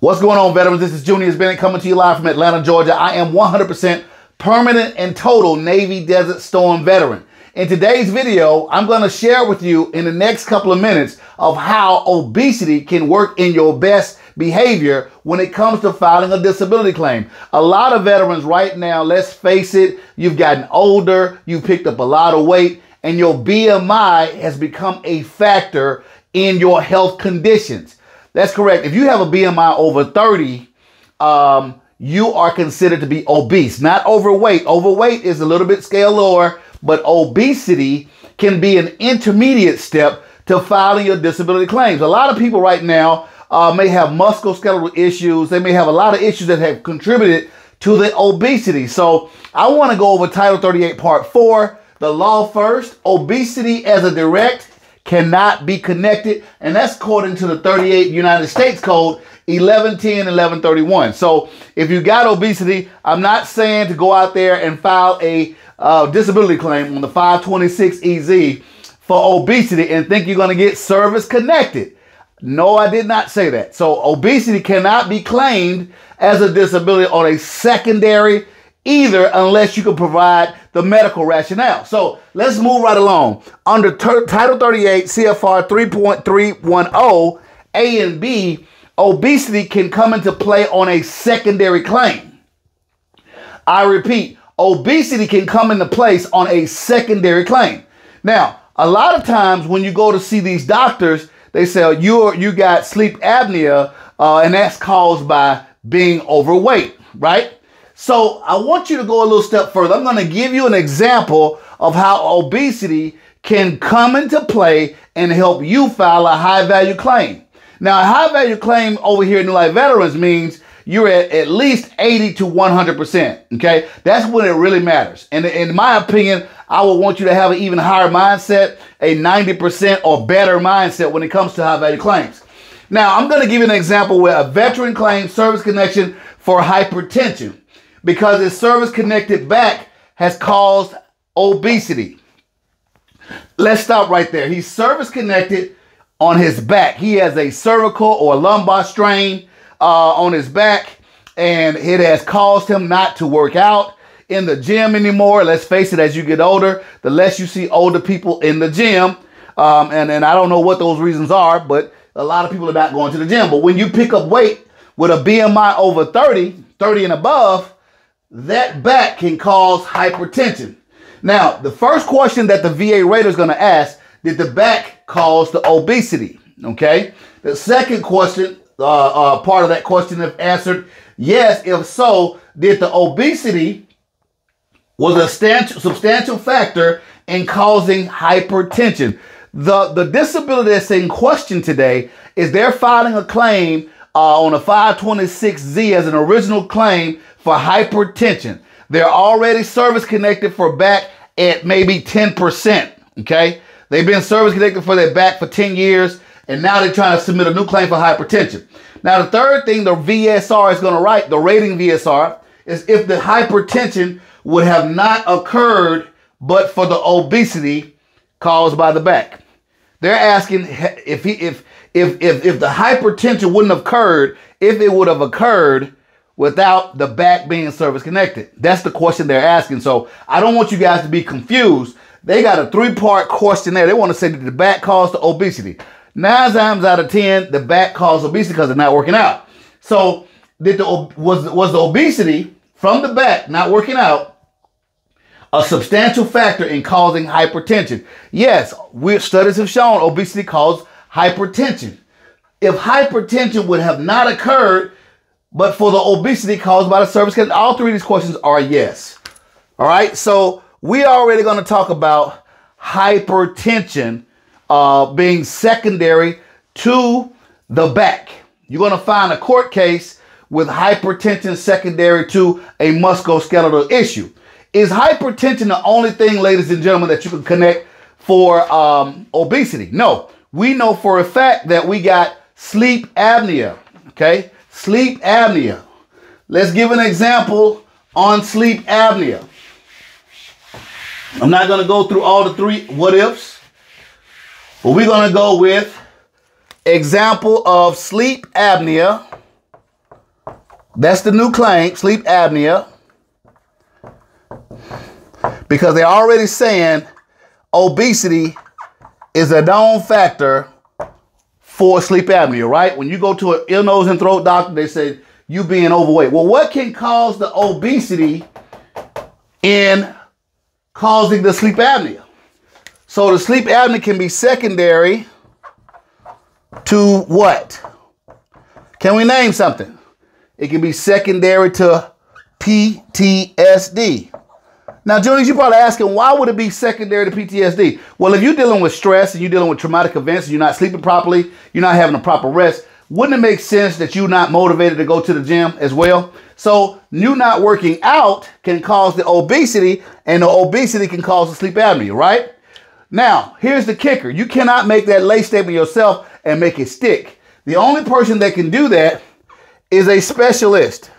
What's going on, veterans? This is Junior Bennett coming to you live from Atlanta, Georgia. I am 100% permanent and total Navy Desert Storm veteran. In today's video, I'm going to share with you in the next couple of minutes of how obesity can work in your best behavior when it comes to filing a disability claim. A lot of veterans right now, let's face it, you've gotten older, you picked up a lot of weight, and your BMI has become a factor in your health conditions. That's correct. If you have a BMI over 30, you are considered to be obese, not overweight. Overweight is a little bit scale lower, but obesity can be an intermediate step to filing your disability claims. A lot of people right now may have musculoskeletal issues. They may have a lot of issues that have contributed to the obesity. So I want to go over Title 38 Part 4, the law first. Obesity as a direct cannot be connected, and that's according to the 38 United States Code 1110 1131. So if you got obesity, I'm not saying to go out there and file a disability claim on the 526 EZ for obesity and think you're going to get service connected. No, I did not say that. So obesity cannot be claimed as a disability on a secondary either unless you can provide the medical rationale. So let's move right along. Under Title 38 CFR 3.310 A and B, obesity can come into play on a secondary claim. I repeat, obesity can come into place on a secondary claim. Now, a lot of times when you go to see these doctors, they say you got sleep apnea, and that's caused by being overweight, right? So I want you to go a little step further. I'm going to give you an example of how obesity can come into play and help you file a high-value claim. Now, a high-value claim over here in New Life Veterans means you're at least 80 to 100%, okay? That's when it really matters. And in my opinion, I would want you to have an even higher mindset, a 90% or better mindset when it comes to high-value claims. Now, I'm going to give you an example where a veteran claims service connection for hypertension because his service-connected back has caused obesity. Let's stop right there. He's service-connected on his back. He has a cervical or lumbar strain on his back, and it has caused him not to work out in the gym anymore. Let's face it, as you get older, the less you see older people in the gym. And I don't know what those reasons are, but a lot of people are not going to the gym. But when you pick up weight with a BMI over 30 and above, that back can cause hypertension. Now, the first question that the VA rater is going to ask, did the back cause the obesity? Okay. The second question, part of that question, if answered yes, if so, did the obesity was a substantial factor in causing hypertension? The disability that's in question today is they're filing a claim on a 526Z as an original claim for hypertension. They're already service connected for back at maybe 10%. Okay. They've been service connected for their back for 10 years, and now they're trying to submit a new claim for hypertension. Now, the third thing the VSR is going to write, the rating VSR, is if the hypertension would have not occurred but for the obesity caused by the back. They're asking if the hypertension wouldn't have occurred, if it would have occurred without the back being service connected. That's the question they're asking. So I don't want you guys to be confused. They got a 3-part questionnaire. They want to say, did the back cause the obesity? 9 times out of 10, the back caused obesity because it's not working out. So was the obesity from the back not working out a substantial factor in causing hypertension? Yes, studies have shown obesity causes hypertension. If hypertension would have not occurred, but for the obesity caused by the service connection, all three of these questions are yes. All right, so we are already going to talk about hypertension being secondary to the back. You're going to find a court case with hypertension secondary to a musculoskeletal issue. Is hypertension the only thing, ladies and gentlemen, that you can connect for obesity? No. We know for a fact that we got sleep apnea, okay? Sleep apnea. Let's give an example on sleep apnea. I'm not going to go through all the 3 what ifs, but we're going to go with example of sleep apnea That's the new claim, sleep apnea. Because they're already saying obesity is a known factor for sleep apnea, right? When you go to an ear, nose, and throat doctor, they say you being overweight. Well, what can cause the obesity in causing the sleep apnea? So the sleep apnea can be secondary to what? Can we name something? It can be secondary to PTSD. Now, juniors, you're probably asking, why would it be secondary to PTSD? Well, if you're dealing with stress and you're dealing with traumatic events and you're not sleeping properly, you're not having a proper rest, wouldn't it make sense that you're not motivated to go to the gym as well? So you not working out can cause the obesity, and the obesity can cause the sleep apnea, right? Now, here's the kicker. You cannot make that lay statement yourself and make it stick. The only person that can do that is a specialist.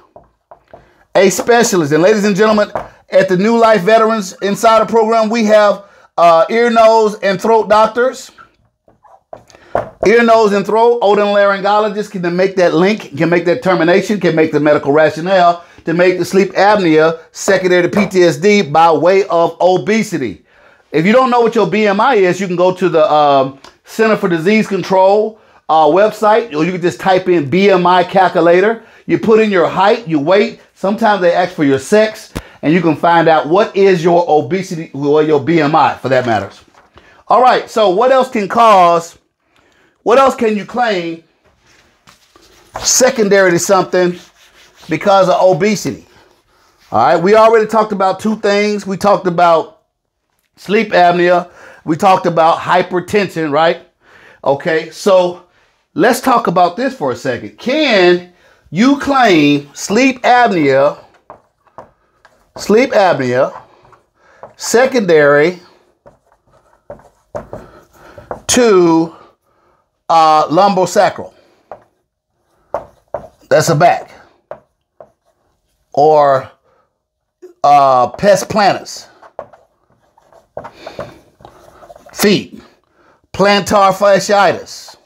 A specialist. And ladies and gentlemen, at the New Life Veterans Insider Program, we have ear, nose, and throat doctors. Ear, nose, and throat, otolaryngologist can make that link, can make that termination, can make the medical rationale to make the sleep apnea secondary to PTSD by way of obesity. If you don't know what your BMI is, you can go to the Center for Disease Control website, or you can just type in BMI calculator. You put in your height, your weight. Sometimes they ask for your sex, and you can find out what is your obesity or your BMI for that matters. All right, so what else can you claim secondary to something because of obesity? All right, we already talked about two things. We talked about sleep apnea. We talked about hypertension, right? Okay, so let's talk about this for a second. Can you claim sleep apnea secondary to lumbosacral? That's a back. Or pes planus, feet, plantar fasciitis.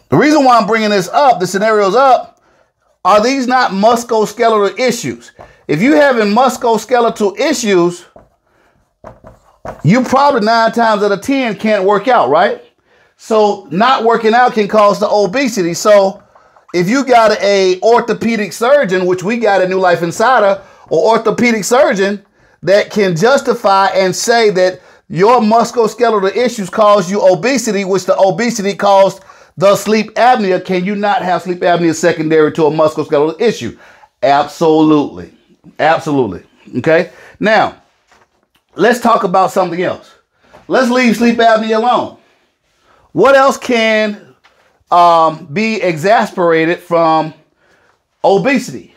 The reason why I'm bringing this up, the scenarios up, are these not musculoskeletal issues? If you're having musculoskeletal issues, you probably 9 times out of 10 can't work out, right? So not working out can cause the obesity. So if you got a orthopedic surgeon, which we got at New Life Insider, or orthopedic surgeon that can justify and say that your musculoskeletal issues cause you obesity, which the obesity caused the sleep apnea, can you not have sleep apnea secondary to a musculoskeletal issue? Absolutely. Absolutely. Okay. Now, let's talk about something else. Let's leave sleep apnea alone. What else can be exasperated from obesity?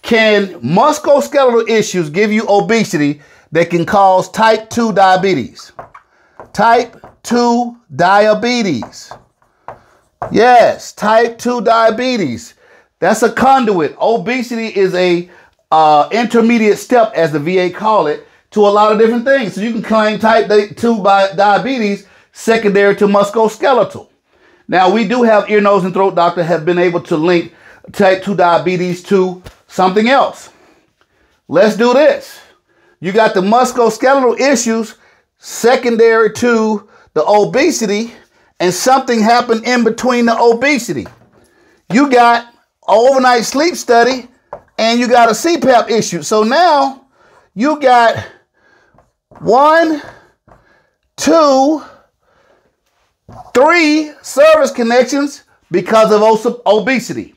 Can musculoskeletal issues give you obesity that can cause type 2 diabetes? Type 2 diabetes. Yes, type 2 diabetes. That's a conduit. Obesity is a intermediate step, as the VA call it, to a lot of different things. So you can claim type 2 diabetes secondary to musculoskeletal. Now, we do have ear, nose, and throat doctor have been able to link type 2 diabetes to something else. Let's do this. You got the musculoskeletal issues secondary to the obesity, and something happened in between the obesity. You got an overnight sleep study, and you got a CPAP issue. So now you got 1, 2, 3 service connections because of obesity.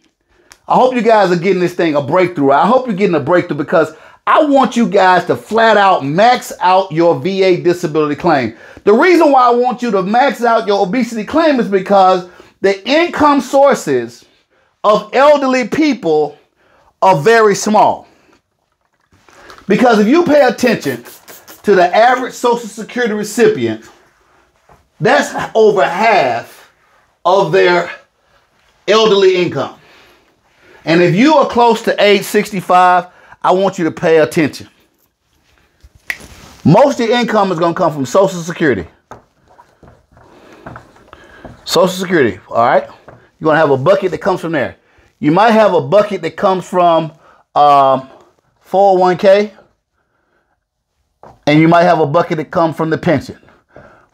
I hope you guys are getting this thing a breakthrough. I hope you're getting a breakthrough, because I want you guys to flat out max out your VA disability claim. The reason why I want you to max out your obesity claim is because the income sources of elderly people are very small. Because if you pay attention to the average Social Security recipient, that's over half of their elderly income. And if you are close to age 65, I want you to pay attention. Most of your income is going to come from Social Security. Social Security, all right? You're going to have a bucket that comes from there. You might have a bucket that comes from 401k, and you might have a bucket that comes from the pension.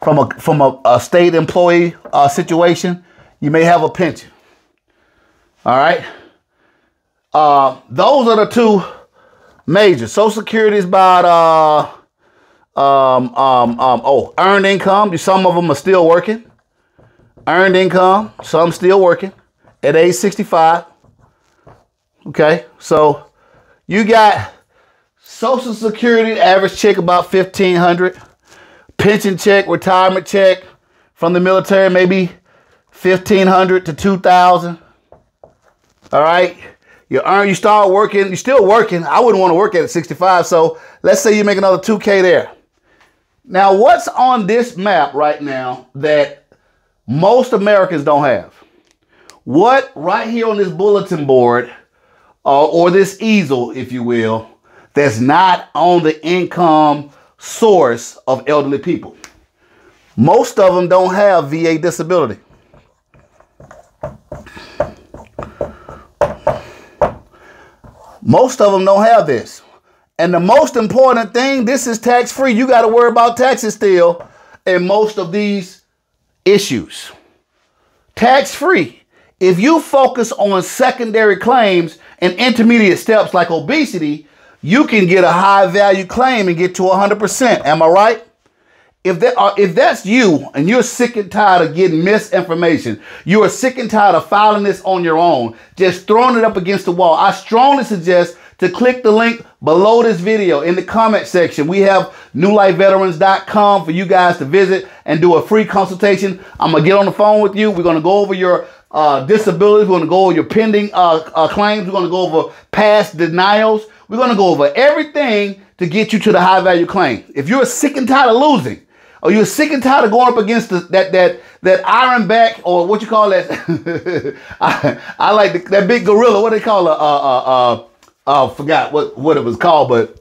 From a state employee situation, you may have a pension. All right. Those are the two major. Social Security is about earned income. Some of them are still working. Earned income, some still working at age 65. Okay, so you got Social Security, average check about $1,500. Pension check, retirement check from the military, maybe $1,500 to $2,000. All right, you start working, you're still working. I wouldn't want to work at 65, so let's say you make another $2K there. Now, what's on this map right now that most Americans don't have? What right here on this bulletin board or this easel, if you will, that's not on the income source of elderly people? Most of them don't have VA disability. Most of them don't have this. And the most important thing, this is tax-free. You got to worry about taxes still in most of these issues. Tax-free. If you focus on secondary claims and intermediate steps like obesity, you can get a high value claim and get to 100%. Am I right? If that's you and you're sick and tired of getting misinformation, you are sick and tired of filing this on your own, just throwing it up against the wall, I strongly suggest to click the link below this video in the comment section. We have newlifeveterans.com for you guys to visit and do a free consultation. I'm going to get on the phone with you. We're going to go over your disabilities. We're going to go over your pending claims. We're going to go over past denials. We're going to go over everything to get you to the high value claim. If you're sick and tired of losing, or you're sick and tired of going up against that iron back, or what you call that? I like that big gorilla. What they call forgot what it was called, but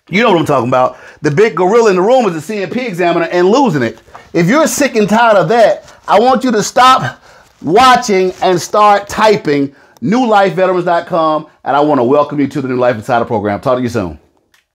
you know what I'm talking about. The big gorilla in the room is the CMP examiner and losing it. If you're sick and tired of that, I want you to stop watching and start typing newlifeveterans.com, and I want to welcome you to the New Life Insider program. Talk to you soon.